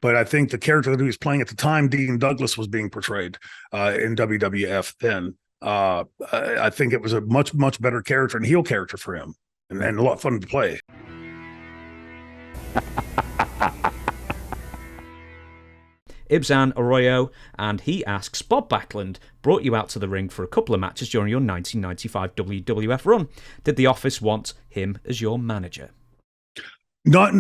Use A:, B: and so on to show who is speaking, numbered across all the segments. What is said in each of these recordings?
A: but I think the character that he was playing at the time, Dean Douglas, was being portrayed in WWF then. I think it was a much better character and heel character for him, and a lot of fun to play.
B: Ibzan Arroyo, and he asks, Bob Backlund brought you out to the ring for a couple of matches during your 1995 WWF run. Did the office want him as your manager?
A: Not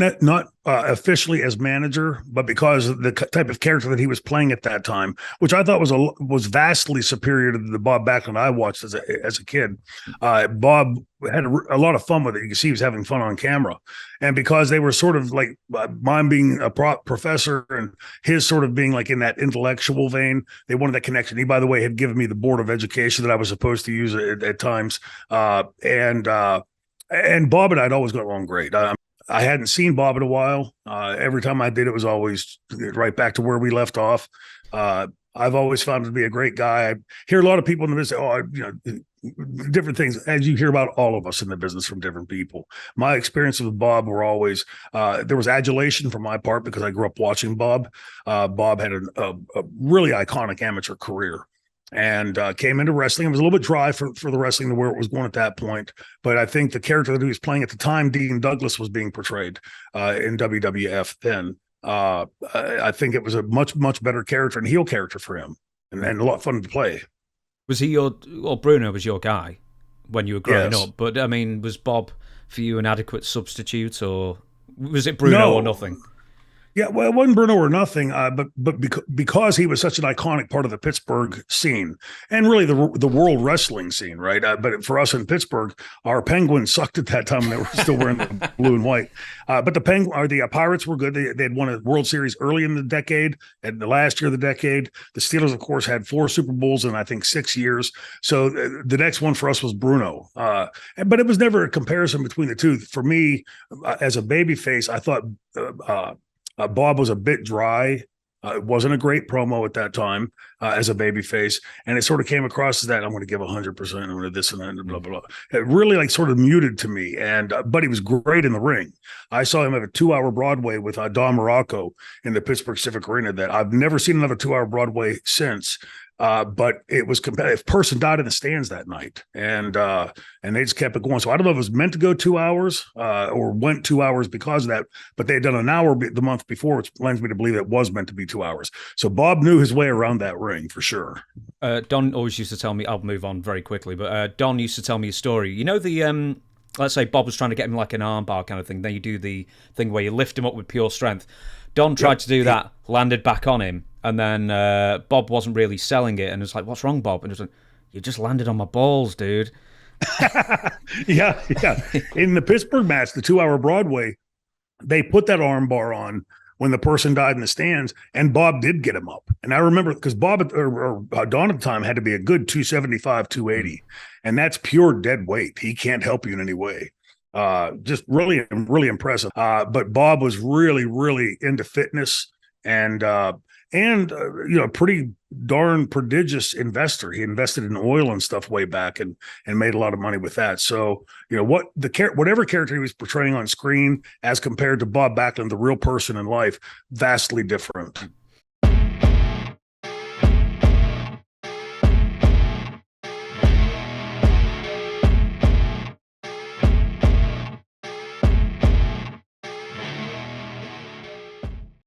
A: officially as manager, but because of the type of character that he was playing at that time, which I thought was vastly superior to the Bob Backlund I watched as a kid. Bob had a lot of fun with it. You can see he was having fun on camera, and because they were sort of like mine being a professor and his sort of being like in that intellectual vein, they wanted that connection. He, by the way, had given me the board of education that I was supposed to use at times, and Bob and I'd always got along great. I hadn't seen Bob in a while. Every time I did, it was always right back to where we left off. I've always found him to be a great guy. I hear a lot of people in the business, different things, as you hear about all of us in the business from different people. My experiences with Bob were always, there was adulation from my part because I grew up watching Bob. Bob had a really iconic amateur career. And came into wrestling. It was a little bit dry for the wrestling to where it was going at that point. But I think the character that he was playing at the time, Dean Douglas, was being portrayed in WWF then. I think it was a much better character and heel character for him, and a lot of fun to play.
B: Was he Bruno was your guy when you were growing up? But I mean, was Bob for you an adequate substitute, or was it Bruno or nothing?
A: Yeah, well, it wasn't Bruno or nothing, but because he was such an iconic part of the Pittsburgh scene and really the world wrestling scene, right? But for us in Pittsburgh, our Penguins sucked at that time when they were still wearing the blue and white. But the Pirates were good. They had won a World Series early in the decade, and the last year of the decade. The Steelers, of course, had 4 Super Bowls in I think 6 years. So the next one for us was Bruno. But it was never a comparison between the two. For me, as a babyface, I thought. Bob was a bit dry. It wasn't a great promo at that time as a babyface, and it sort of came across as that I'm going to give 100%, I'm going to this and that, and blah blah blah. It really like sort of muted to me, and but he was great in the ring. I saw him have a 2-hour Broadway with Don Morocco in the Pittsburgh Civic Arena that I've never seen another 2-hour Broadway since. But it was competitive. Person died in the stands that night, and they just kept it going. So I don't know if it was meant to go 2 hours or went 2 hours because of that, but they had done an hour the month before, which lends me to believe it was meant to be 2 hours. So Bob knew his way around that ring for sure.
B: Don always used to tell me, I'll move on very quickly, but Don used to tell me a story. You know the let's say Bob was trying to get him like an armbar kind of thing. Then you do the thing where you lift him up with pure strength. Don tried to do that, landed back on him, and then Bob wasn't really selling it, and it was like, "What's wrong, Bob?" And it was like, "You just landed on my balls, dude."
A: yeah. In the Pittsburgh match, the 2-hour Broadway, they put that armbar on when the person died in the stands, and Bob did get him up. And I remember because Bob or Don at the time had to be a good 275, 280, and that's pure dead weight. He can't help you in any way. Just really impressive. But Bob was really into fitness and pretty darn prodigious investor. He invested in oil and stuff way back and made a lot of money with that. So, whatever character he was portraying on screen as compared to Bob Backlund, the real person in life, vastly different.